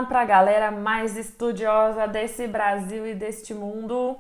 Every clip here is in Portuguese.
para a galera mais estudiosa desse Brasil e deste mundo.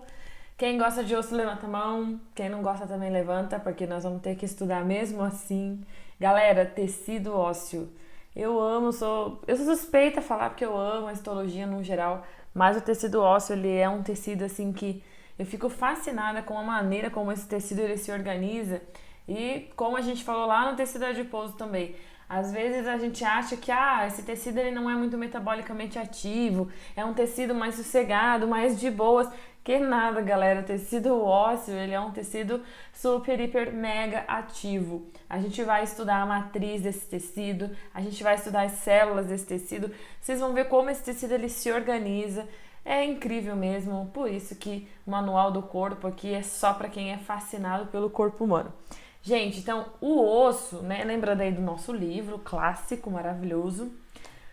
Quem gosta de osso, levanta a mão. Quem não gosta também levanta, porque nós vamos ter que estudar mesmo assim. Galera, tecido ósseo. Eu amo, eu sou suspeita a falar porque eu amo a histologia no geral, mas o tecido ósseo, ele é um tecido assim que eu fico fascinada com a maneira como esse tecido ele se organiza e como a gente falou lá no tecido adiposo também. Às vezes a gente acha que esse tecido ele não é muito metabolicamente ativo, é um tecido mais sossegado, mais de boas. Que nada, galera, o tecido ósseo ele é um tecido super, hiper, mega ativo. A gente vai estudar a matriz desse tecido, a gente vai estudar as células desse tecido. Vocês vão ver como esse tecido ele se organiza. É incrível mesmo, por isso que o Manual do Corpo aqui é só para quem é fascinado pelo corpo humano. Gente, então o osso, né? Lembrando aí do nosso livro clássico, maravilhoso.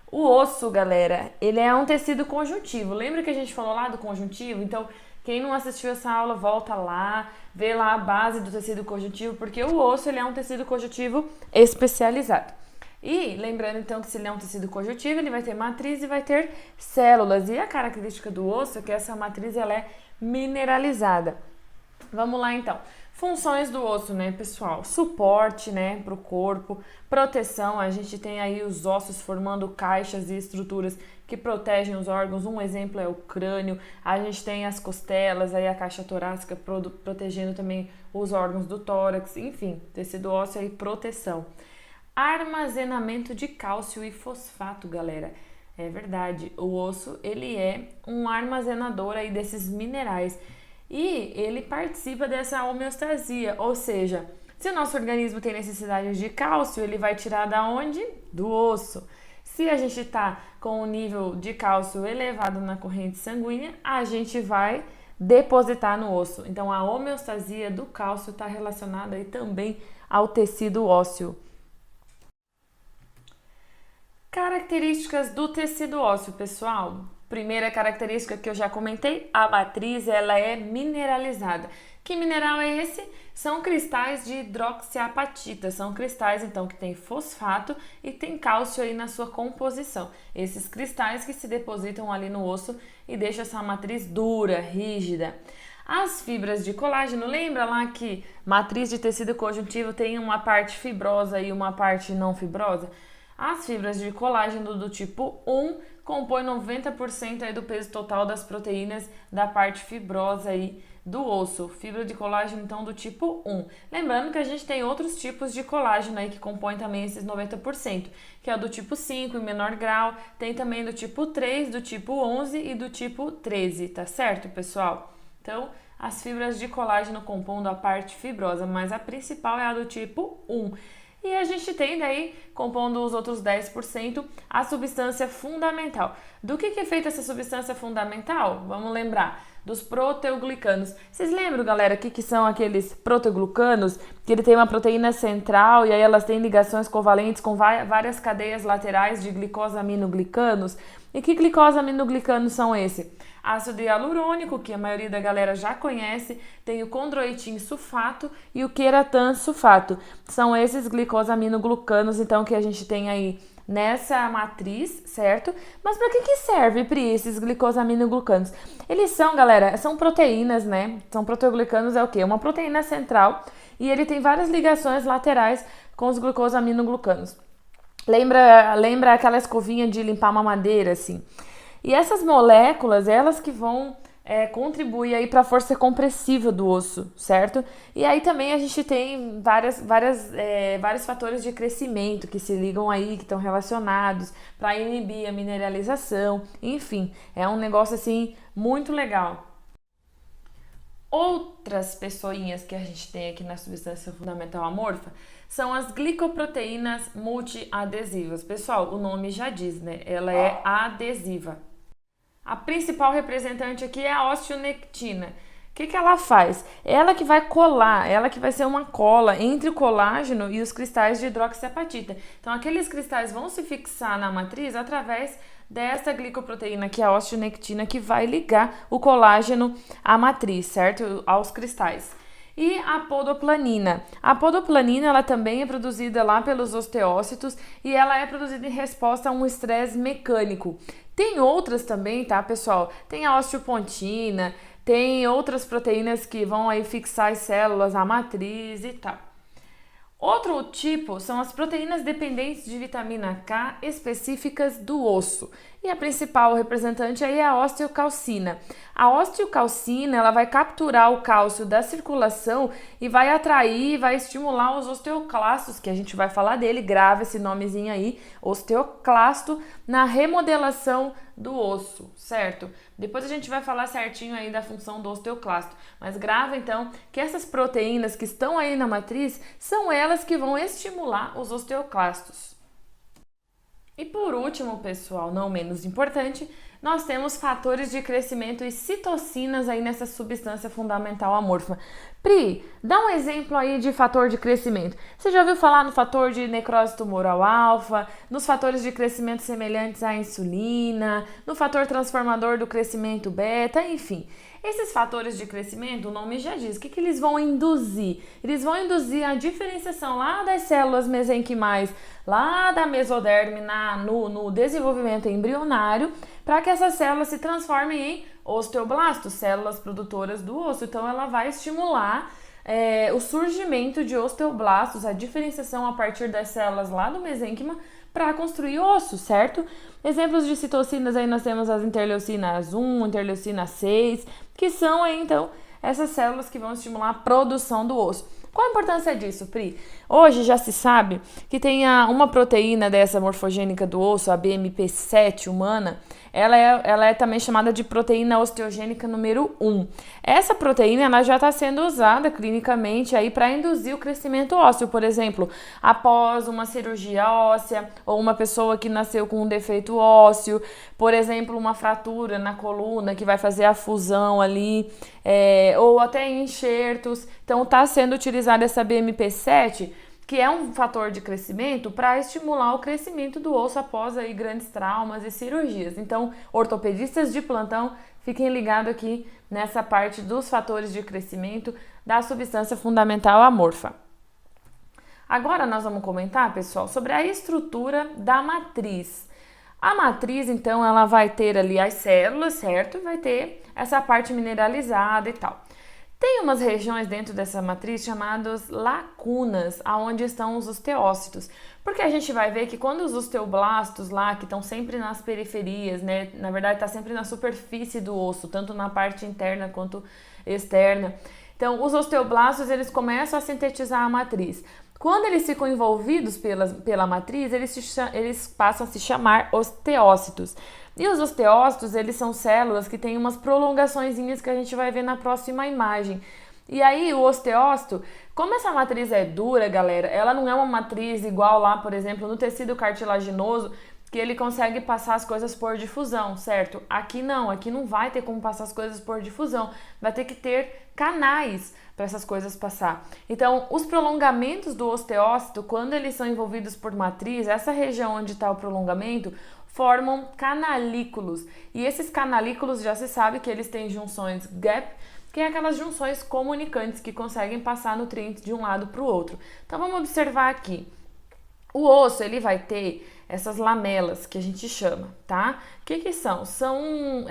O osso, galera, ele é um tecido conjuntivo. Lembra que a gente falou lá do conjuntivo? Então, quem não assistiu essa aula, volta lá, vê lá a base do tecido conjuntivo, porque o osso ele é um tecido conjuntivo especializado. E lembrando então que se ele é um tecido conjuntivo, ele vai ter matriz e vai ter células. E a característica do osso é que essa matriz ela é mineralizada. Vamos lá então. Funções do osso, né, pessoal? Suporte, né, para o corpo, proteção. A gente tem aí os ossos formando caixas e estruturas que protegem os órgãos. Um exemplo é o crânio. A gente tem as costelas, aí a caixa torácica protegendo também os órgãos do tórax. Enfim, tecido ósseo e proteção. Armazenamento de cálcio e fosfato, galera. É verdade, o osso ele é um armazenador aí desses minerais. E ele participa dessa homeostasia, ou seja, se o nosso organismo tem necessidade de cálcio, ele vai tirar da onde? Do osso. Se a gente está com um nível de cálcio elevado na corrente sanguínea, a gente vai depositar no osso. Então, a homeostasia do cálcio está relacionada aí também ao tecido ósseo. Características do tecido ósseo, pessoal. Primeira característica que eu já comentei, a matriz ela é mineralizada. Que mineral é esse? São cristais de hidroxiapatita, são cristais então que tem fosfato e tem cálcio aí na sua composição. Esses cristais que se depositam ali no osso e deixam essa matriz dura, rígida. As fibras de colágeno, lembra lá que matriz de tecido conjuntivo tem uma parte fibrosa e uma parte não fibrosa? As fibras de colágeno do tipo 1 compõem 90% aí do peso total das proteínas da parte fibrosa aí do osso. Fibra de colágeno, então, do tipo 1. Lembrando que a gente tem outros tipos de colágeno aí que compõem também esses 90%, que é o do tipo 5 em menor grau, tem também do tipo 3, do tipo 11 e do tipo 13, tá certo, pessoal? Então, as fibras de colágeno compondo a parte fibrosa, mas a principal é a do tipo 1. E a gente tem daí, compondo os outros 10%, a substância fundamental. Do que é feita essa substância fundamental? Vamos lembrar, dos proteoglicanos. Vocês lembram, galera, o que são aqueles proteoglicanos? Que ele tem uma proteína central e aí elas têm ligações covalentes com várias cadeias laterais de glicosaminoglicanos. E que glicosaminoglicanos são esses? Ácido hialurônico, que a maioria da galera já conhece, tem o condroitin sulfato e o queratan sulfato. São esses glicosaminoglucanos, então, que a gente tem aí nessa matriz, certo? Mas para que serve, Pri, esses glicosaminoglucanos? Eles são, galera, são proteínas, né? São proteoglicanos é o quê? Uma proteína central e ele tem várias ligações laterais com os glicosaminoglucanos. Lembra aquela escovinha de limpar uma madeira, assim? E essas moléculas, elas que vão contribuir aí para a força compressiva do osso, certo? E aí também a gente tem vários fatores de crescimento que se ligam aí, que estão relacionados para inibir a mineralização, enfim, é um negócio assim muito legal. Outras pessoinhas que a gente tem aqui na substância fundamental amorfa são as glicoproteínas multiadesivas. Pessoal, o nome já diz, né? Ela é adesiva. A principal representante aqui é a osteonectina. O que ela faz? Ela que vai colar, ela que vai ser uma cola entre o colágeno e os cristais de hidroxiapatita. Então, aqueles cristais vão se fixar na matriz através dessa glicoproteína, que é a osteonectina, que vai ligar o colágeno à matriz, certo? Aos cristais. E a podoplanina. A podoplanina, ela também é produzida lá pelos osteócitos e ela é produzida em resposta a um estresse mecânico. Tem outras também, tá, pessoal? Tem a osteopontina, tem outras proteínas que vão aí fixar as células, a matriz e tal. Outro tipo são as proteínas dependentes de vitamina K específicas do osso. E a principal representante aí é a osteocalcina. A osteocalcina, ela vai capturar o cálcio da circulação e vai atrair, vai estimular os osteoclastos, que a gente vai falar dele, grava esse nomezinho aí, osteoclasto, na remodelação do osso, certo? Depois a gente vai falar certinho aí da função do osteoclasto, mas grava então que essas proteínas que estão aí na matriz são elas que vão estimular os osteoclastos. E por último, pessoal, não menos importante, nós temos fatores de crescimento e citocinas aí nessa substância fundamental amorfa. Pri, dá um exemplo aí de fator de crescimento. Você já ouviu falar no fator de necrose tumoral alfa, nos fatores de crescimento semelhantes à insulina, no fator transformador do crescimento beta, enfim. Esses fatores de crescimento, o nome já diz, o que eles vão induzir? Eles vão induzir a diferenciação lá das células mesenquimais, lá da mesoderme no desenvolvimento embrionário, para que essas células se transformem em osteoblastos, células produtoras do osso. Então, ela vai estimular o surgimento de osteoblastos, a diferenciação a partir das células lá do mesênquima para construir osso, certo? Exemplos de citocinas aí nós temos as interleucinas 1, interleucina 6, que são aí então essas células que vão estimular a produção do osso. Qual a importância disso, Pri? Hoje já se sabe que tem uma proteína dessa morfogênica do osso, a BMP7 humana, ela é também chamada de proteína osteogênica número 1. Essa proteína ela já está sendo usada clinicamente aí para induzir o crescimento ósseo, por exemplo, após uma cirurgia óssea ou uma pessoa que nasceu com um defeito ósseo, por exemplo, uma fratura na coluna que vai fazer a fusão ali, ou até enxertos. Então está sendo utilizada essa BMP7, que é um fator de crescimento para estimular o crescimento do osso após aí grandes traumas e cirurgias. Então, ortopedistas de plantão, fiquem ligados aqui nessa parte dos fatores de crescimento da substância fundamental amorfa. Agora nós vamos comentar, pessoal, sobre a estrutura da matriz. A matriz, então, ela vai ter ali as células, certo? Vai ter essa parte mineralizada e tal. Tem umas regiões dentro dessa matriz chamadas lacunas, aonde estão os osteócitos. Porque a gente vai ver que quando os osteoblastos lá, que estão sempre nas periferias, né? Na verdade, está sempre na superfície do osso, tanto na parte interna quanto externa. Então, os osteoblastos, eles começam a sintetizar a matriz. Quando eles ficam envolvidos pela matriz, eles passam a se chamar osteócitos. E os osteócitos, eles são células que têm umas prolongaçõezinhas que a gente vai ver na próxima imagem. E aí, o osteócito, como essa matriz é dura, galera, ela não é uma matriz igual lá, por exemplo, no tecido cartilaginoso, que ele consegue passar as coisas por difusão, certo? Aqui não vai ter como passar as coisas por difusão, vai ter que ter canais para essas coisas passar. Então, os prolongamentos do osteócito, quando eles são envolvidos por matriz, essa região onde está o prolongamento, formam canalículos. E esses canalículos já se sabe que eles têm junções gap, que é aquelas junções comunicantes que conseguem passar nutrientes de um lado para o outro. Então, vamos observar aqui. O osso, ele vai ter essas lamelas que a gente chama, tá? O que são? São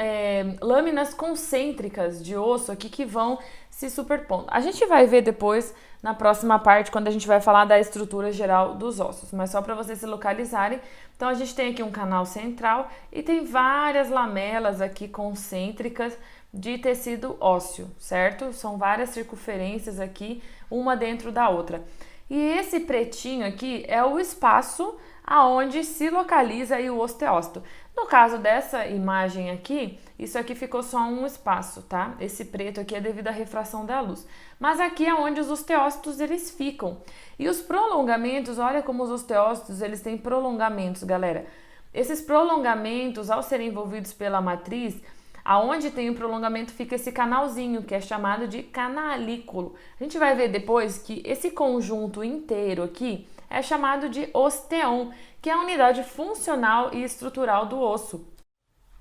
lâminas concêntricas de osso aqui que vão se superpondo. A gente vai ver depois na próxima parte, quando a gente vai falar da estrutura geral dos ossos, mas só para vocês se localizarem. Então, a gente tem aqui um canal central e tem várias lamelas aqui concêntricas de tecido ósseo, certo? São várias circunferências aqui, uma dentro da outra. E esse pretinho aqui é o espaço aonde se localiza aí o osteócito. No caso dessa imagem aqui, isso aqui ficou só um espaço, tá? Esse preto aqui é devido à refração da luz. Mas aqui é onde os osteócitos eles ficam. E os prolongamentos, olha como os osteócitos eles têm prolongamentos, galera. Esses prolongamentos, ao serem envolvidos pela matriz, aonde tem o prolongamento fica esse canalzinho, que é chamado de canalículo. A gente vai ver depois que esse conjunto inteiro aqui é chamado de osteon, que é a unidade funcional e estrutural do osso.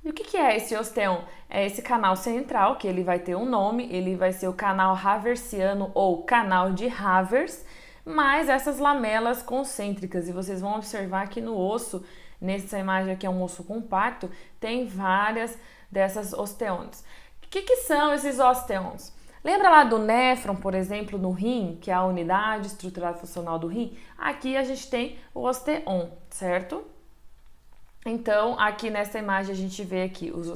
E o que é esse osteon? É esse canal central, que ele vai ter um nome, ele vai ser o canal haversiano ou canal de Havers. mais essas lamelas concêntricas. E vocês vão observar que no osso, nessa imagem aqui é um osso compacto, tem várias dessas osteões. O que são esses osteões? Lembra lá do néfron, por exemplo, no rim, que é a unidade estrutural e funcional do rim? Aqui a gente tem o osteon, certo? Então, aqui nessa imagem a gente vê aqui os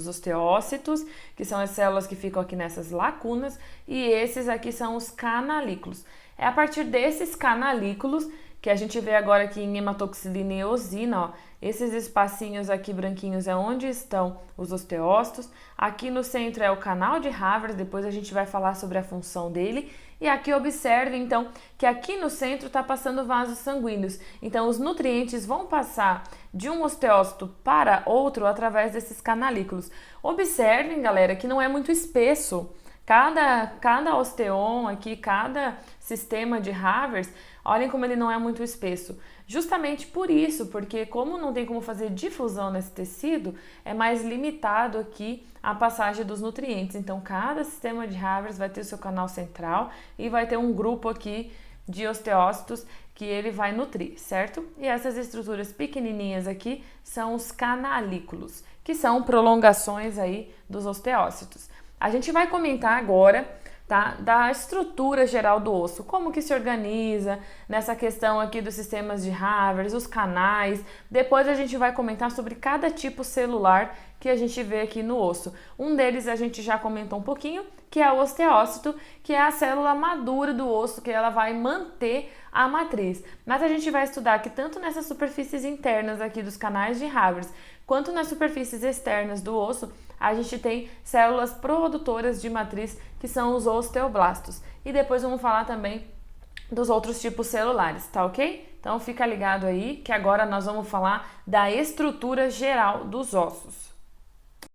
osteócitos, que são as células que ficam aqui nessas lacunas, e esses aqui são os canalículos. É a partir desses canalículos que a gente vê agora aqui em hematoxilina e eosina, ó, esses espacinhos aqui branquinhos é onde estão os osteócitos. Aqui no centro é o canal de Havers, depois a gente vai falar sobre a função dele. E aqui observe, então, que aqui no centro está passando vasos sanguíneos. Então, os nutrientes vão passar de um osteócito para outro através desses canalículos. Observem, galera, que não é muito espesso. Cada osteon aqui, cada sistema de Havers, olhem como ele não é muito espesso. Justamente por isso, porque como não tem como fazer difusão nesse tecido, é mais limitado aqui a passagem dos nutrientes. Então, cada sistema de Havers vai ter o seu canal central e vai ter um grupo aqui de osteócitos que ele vai nutrir, certo? E essas estruturas pequenininhas aqui são os canalículos, que são prolongações aí dos osteócitos. A gente vai comentar agora, tá, da estrutura geral do osso, como que se organiza nessa questão aqui dos sistemas de Havers, os canais. Depois a gente vai comentar sobre cada tipo celular que a gente vê aqui no osso. Um deles a gente já comentou um pouquinho, que é o osteócito, que é a célula madura do osso, que ela vai manter a matriz. Mas a gente vai estudar que tanto nessas superfícies internas aqui dos canais de Havers, quanto nas superfícies externas do osso, a gente tem células produtoras de matriz, que são os osteoblastos. E depois vamos falar também dos outros tipos celulares, tá ok? Então fica ligado aí, que agora nós vamos falar da estrutura geral dos ossos.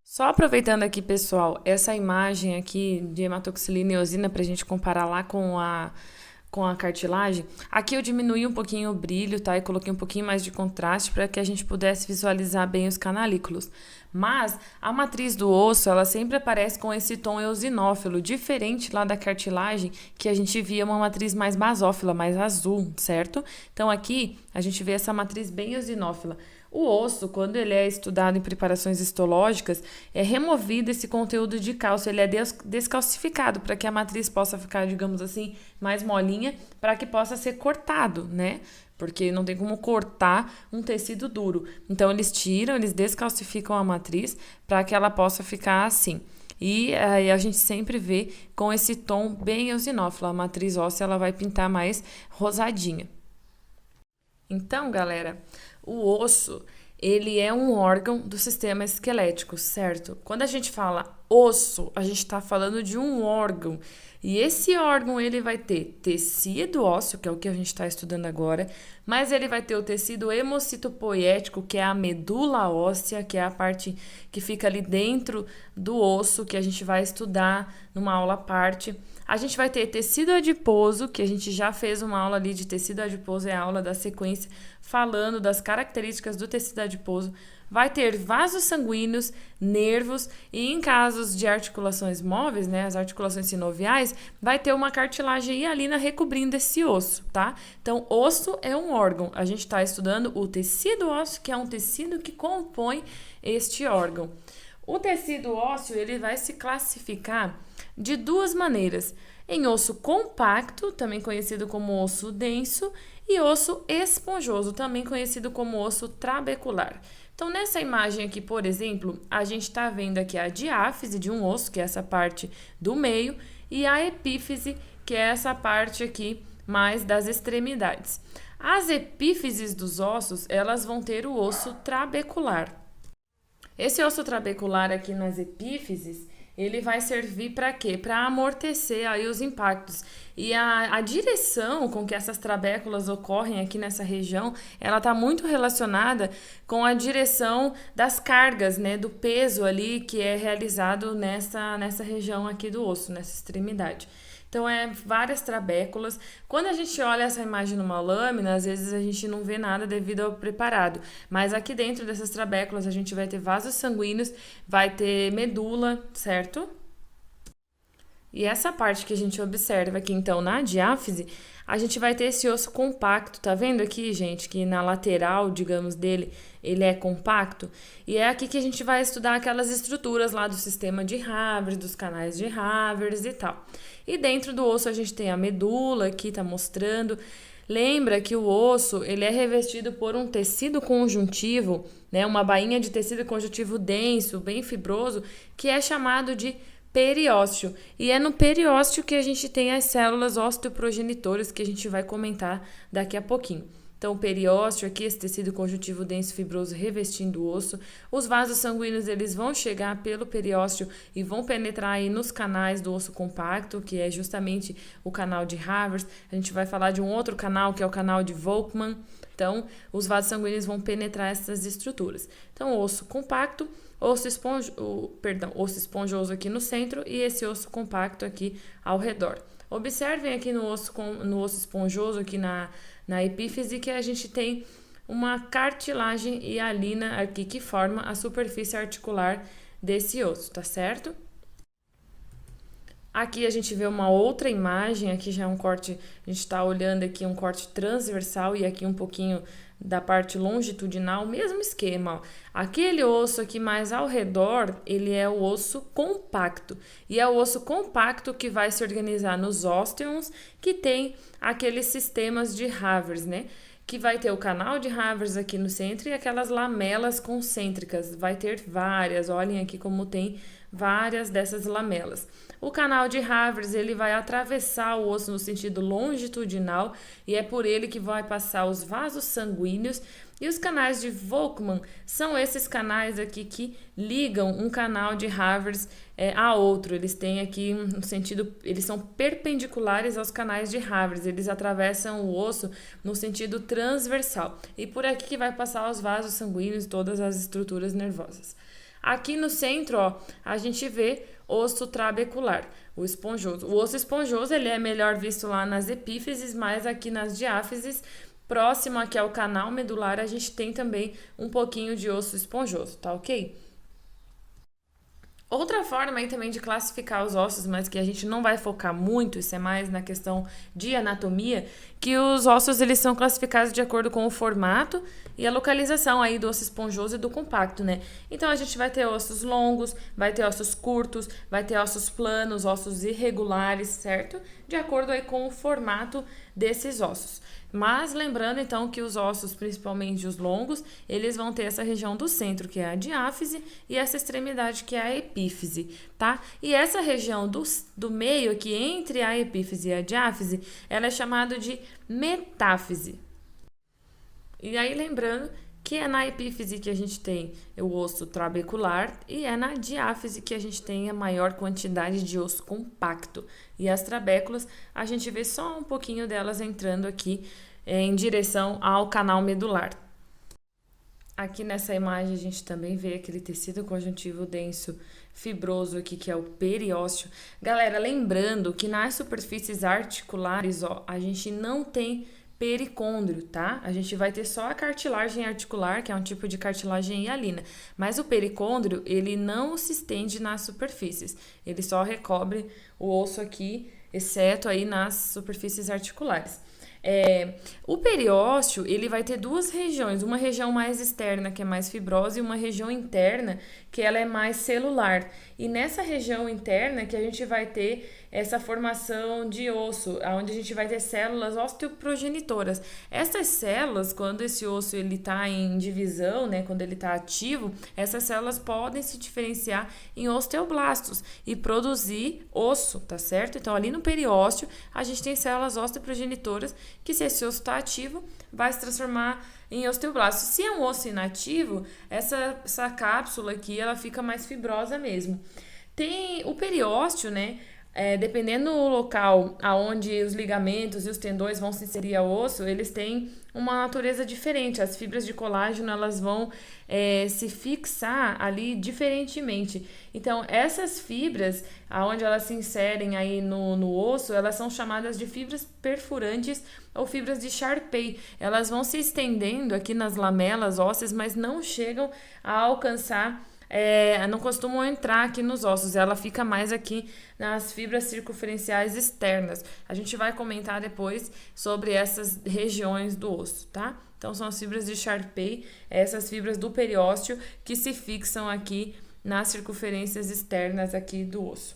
Só aproveitando aqui, pessoal, essa imagem aqui de hematoxilina e eosina para a gente comparar lá com a cartilagem, aqui eu diminuí um pouquinho o brilho, tá? E coloquei um pouquinho mais de contraste para que a gente pudesse visualizar bem os canalículos. Mas a matriz do osso, ela sempre aparece com esse tom eosinófilo, diferente lá da cartilagem, que a gente via uma matriz mais basófila, mais azul, certo? Então aqui a gente vê essa matriz bem eosinófila. O osso, quando ele é estudado em preparações histológicas, é removido esse conteúdo de cálcio, ele é descalcificado para que a matriz possa ficar, digamos assim, mais molinha, para que possa ser cortado, né? Porque não tem como cortar um tecido duro. Então, eles tiram, eles descalcificam a matriz para que ela possa ficar assim. E aí a gente sempre vê com esse tom bem eosinófilo. A matriz óssea ela vai pintar mais rosadinha. Então, galera, o osso, ele é um órgão do sistema esquelético, certo? Quando a gente fala osso, a gente está falando de um órgão. E esse órgão, ele vai ter tecido ósseo, que é o que a gente está estudando agora, mas ele vai ter o tecido hemocitopoético, que é a medula óssea, que é a parte que fica ali dentro do osso, que a gente vai estudar numa aula à parte. A gente vai ter tecido adiposo, que a gente já fez uma aula ali de tecido adiposo, é a aula da sequência, falando das características do tecido adiposo. Vai ter vasos sanguíneos, nervos e em casos de articulações móveis, né, as articulações sinoviais, vai ter uma cartilagem hialina recobrindo esse osso, tá? Então, osso é um órgão. A gente está estudando o tecido ósseo, que é um tecido que compõe este órgão. O tecido ósseo, ele vai se classificar de duas maneiras. Em osso compacto, também conhecido como osso denso, e osso esponjoso, também conhecido como osso trabecular. Então, nessa imagem aqui, por exemplo, a gente está vendo aqui a diáfise de um osso, que é essa parte do meio, e a epífise, que é essa parte aqui mais das extremidades. As epífises dos ossos, elas vão ter o osso trabecular. Esse osso trabecular aqui nas epífises, ele vai servir para quê? Para amortecer aí os impactos. E a direção com que essas trabéculas ocorrem aqui nessa região, ela está muito relacionada com a direção das cargas, né? Do peso ali que é realizado nessa região aqui do osso, nessa extremidade. Então, várias trabéculas. Quando a gente olha essa imagem numa lâmina, às vezes a gente não vê nada devido ao preparado. Mas aqui dentro dessas trabéculas a gente vai ter vasos sanguíneos, vai ter medula, certo? E essa parte que a gente observa aqui, então, na diáfise, a gente vai ter esse osso compacto. Tá vendo aqui, gente, que na lateral, digamos, dele, ele é compacto? E é aqui que a gente vai estudar aquelas estruturas lá do sistema de Havers, dos canais de Havers e tal. E dentro do osso a gente tem a medula, aqui tá mostrando. Lembra que o osso, ele é revestido por um tecido conjuntivo, né, uma bainha de tecido conjuntivo denso, bem fibroso, que é chamado de periósteo. E é no periósteo que a gente tem as células osteoprogenitoras, que a gente vai comentar daqui a pouquinho. Então, o periósteo aqui, esse tecido conjuntivo denso fibroso revestindo o osso. Os vasos sanguíneos, eles vão chegar pelo periósteo e vão penetrar aí nos canais do osso compacto, que é justamente o canal de Havers. A gente vai falar de um outro canal, que é o canal de Volkmann. Então, os vasos sanguíneos vão penetrar essas estruturas. Então, o osso compacto, osso esponjoso aqui no centro e esse osso compacto aqui ao redor. Observem aqui no osso esponjoso, aqui na epífise, que a gente tem uma cartilagem hialina aqui que forma a superfície articular desse osso, tá certo? Aqui a gente vê uma outra imagem, aqui já é um corte, a gente está olhando aqui um corte transversal e aqui um pouquinho da parte longitudinal, mesmo esquema, ó. Aquele osso aqui mais ao redor, ele é o osso compacto, e é o osso compacto que vai se organizar nos ósteons, que tem aqueles sistemas de Havers, né? Que vai ter o canal de Havers aqui no centro e aquelas lamelas concêntricas, vai ter várias, olhem aqui como tem várias dessas lamelas. O canal de Havers, ele vai atravessar o osso no sentido longitudinal e é por ele que vai passar os vasos sanguíneos. E os canais de Volkmann são esses canais aqui que ligam um canal de Havers a outro. Eles têm aqui um sentido, eles são perpendiculares aos canais de Havers, eles atravessam o osso no sentido transversal. E por aqui que vai passar os vasos sanguíneos e todas as estruturas nervosas. Aqui no centro, ó, a gente vê osso trabecular, o esponjoso. O osso esponjoso, ele é melhor visto lá nas epífises, mas aqui nas diáfises, próximo aqui ao canal medular, a gente tem também um pouquinho de osso esponjoso, tá ok? Outra forma aí também de classificar os ossos, mas que a gente não vai focar muito, isso é mais na questão de anatomia, que os ossos eles são classificados de acordo com o formato e a localização aí do osso esponjoso e do compacto, né? Então a gente vai ter ossos longos, vai ter ossos curtos, vai ter ossos planos, ossos irregulares, certo? De acordo aí com o formato desses ossos. Mas lembrando então que os ossos, principalmente os longos, eles vão ter essa região do centro, que é a diáfise, e essa extremidade, que é a epífise, tá? E essa região do meio aqui, entre a epífise e a diáfise, ela é chamada de metáfise. E aí lembrando que é na epífise que a gente tem o osso trabecular e é na diáfise que a gente tem a maior quantidade de osso compacto. E as trabéculas, a gente vê só um pouquinho delas entrando aqui em direção ao canal medular. Aqui nessa imagem a gente também vê aquele tecido conjuntivo denso fibroso aqui, que é o periósteo. Galera, lembrando que nas superfícies articulares, ó, a gente não tem pericôndrio, tá? A gente vai ter só a cartilagem articular, que é um tipo de cartilagem hialina, mas o pericôndrio, ele não se estende nas superfícies, ele só recobre o osso aqui, exceto aí nas superfícies articulares. O periósteo, ele vai ter duas regiões, uma região mais externa, que é mais fibrosa, e uma região interna, que ela é mais celular. E nessa região interna que a gente vai ter essa formação de osso, onde a gente vai ter células osteoprogenitoras. Essas células, quando esse osso ele está em divisão, né, quando ele está ativo, essas células podem se diferenciar em osteoblastos e produzir osso, tá certo? Então, ali no periósteo, a gente tem células osteoprogenitoras que, se esse osso está ativo, vai se transformar em osteoblasto. Se é um osso inativo, essa cápsula aqui, ela fica mais fibrosa mesmo. Tem o periósteo, né? Dependendo do local aonde os ligamentos e os tendões vão se inserir ao osso, eles têm uma natureza diferente. As fibras de colágeno, elas vão se fixar ali diferentemente. Então, essas fibras, aonde elas se inserem aí no osso, elas são chamadas de fibras perfurantes ou fibras de Sharpey. Elas vão se estendendo aqui nas lamelas ósseas, mas não chegam a alcançar não costumam entrar aqui nos ossos, ela fica mais aqui nas fibras circunferenciais externas. A gente vai comentar depois sobre essas regiões do osso, tá? Então, são as fibras de Charpey, essas fibras do periósteo que se fixam aqui nas circunferências externas aqui do osso,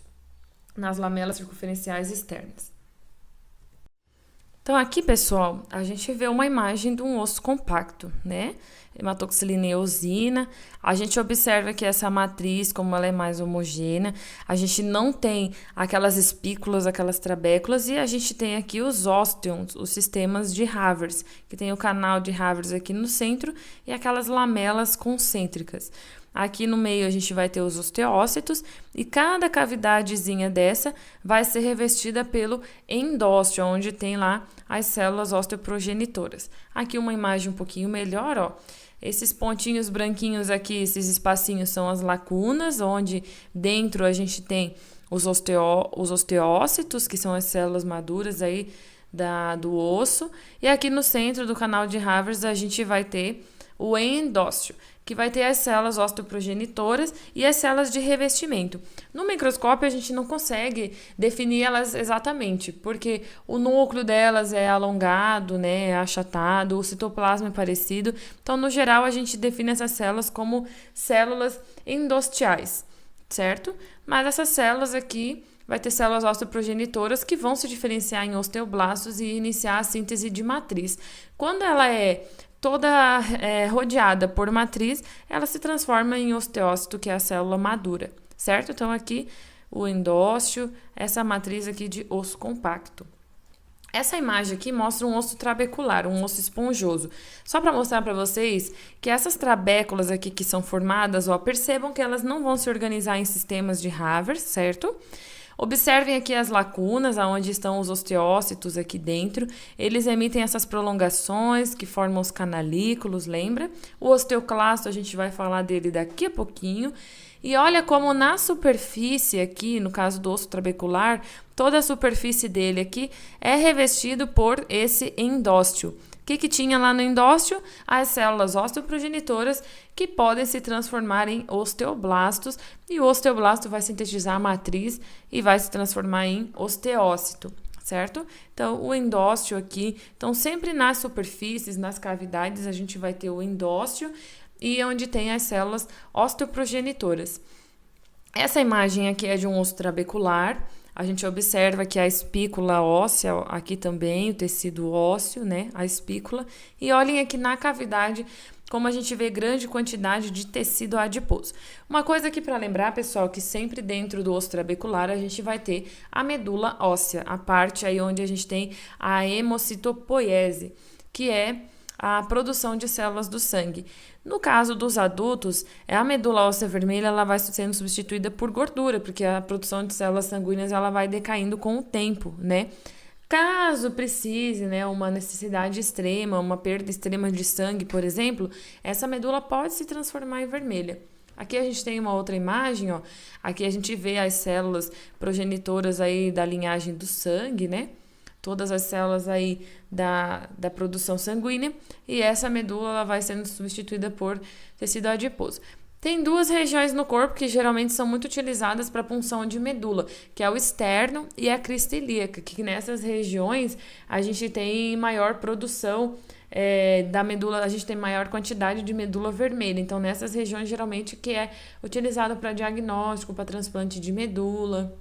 nas lamelas circunferenciais externas. Então, aqui, pessoal, a gente vê uma imagem de um osso compacto, né? Hematoxilina e eosina. A gente observa que essa matriz, como ela é mais homogênea, a gente não tem aquelas espículas, aquelas trabéculas, e a gente tem aqui os ósteons, os sistemas de Havers, que tem o canal de Havers aqui no centro e aquelas lamelas concêntricas. Aqui no meio a gente vai ter os osteócitos e cada cavidadezinha dessa vai ser revestida pelo endósteo, onde tem lá as células osteoprogenitoras. Aqui uma imagem um pouquinho melhor, ó. Esses pontinhos branquinhos aqui, esses espacinhos são as lacunas, onde dentro a gente tem os osteócitos, que são as células maduras aí do osso. E aqui no centro do canal de Havers a gente vai ter o endósteo, que vai ter as células osteoprogenitoras e as células de revestimento. No microscópio, a gente não consegue definir elas exatamente, porque o núcleo delas é alongado, né, é achatado, o citoplasma é parecido. Então, no geral, a gente define essas células como células endostiais, certo? Mas essas células aqui vai ter células osteoprogenitoras que vão se diferenciar em osteoblastos e iniciar a síntese de matriz. Quando ela é toda rodeada por matriz, ela se transforma em osteócito, que é a célula madura, certo? Então, aqui o endósteo, essa matriz aqui de osso compacto. Essa imagem aqui mostra um osso trabecular, um osso esponjoso. Só para mostrar para vocês que essas trabéculas aqui que são formadas, ó, percebam que elas não vão se organizar em sistemas de Havers, certo? Observem aqui as lacunas, onde estão os osteócitos aqui dentro. Eles emitem essas prolongações que formam os canalículos, lembra? O osteoclasto, a gente vai falar dele daqui a pouquinho. E olha como na superfície aqui, no caso do osso trabecular, toda a superfície dele aqui é revestido por esse endósteo. O que tinha lá no endósteo? As células osteoprogenitoras que podem se transformar em osteoblastos e o osteoblasto vai sintetizar a matriz e vai se transformar em osteócito, certo? Então, o endósteo aqui, então sempre nas superfícies, nas cavidades, a gente vai ter o endósteo e onde tem as células osteoprogenitoras. Essa imagem aqui é de um osso trabecular. A gente observa que a espícula óssea, aqui também, o tecido ósseo, né? A espícula. E olhem aqui na cavidade, como a gente vê grande quantidade de tecido adiposo. Uma coisa aqui para lembrar, pessoal, que sempre dentro do osso trabecular a gente vai ter a medula óssea, a parte aí onde a gente tem a hemocitopoiese, que é a produção de células do sangue. No caso dos adultos, a medula óssea vermelha ela vai sendo substituída por gordura, porque a produção de células sanguíneas ela vai decaindo com o tempo, né? Caso precise, né, uma necessidade extrema, uma perda extrema de sangue, por exemplo, essa medula pode se transformar em vermelha. Aqui a gente tem uma outra imagem, ó. Aqui a gente vê as células progenitoras aí da linhagem do sangue, né? Todas as células aí da produção sanguínea, e essa medula ela vai sendo substituída por tecido adiposo. Tem duas regiões no corpo que geralmente são muito utilizadas para punção de medula, que é o externo e a crista ilíaca, que nessas regiões a gente tem maior produção da medula, a gente tem maior quantidade de medula vermelha. Então, nessas regiões, geralmente, que é utilizado para diagnóstico, para transplante de medula.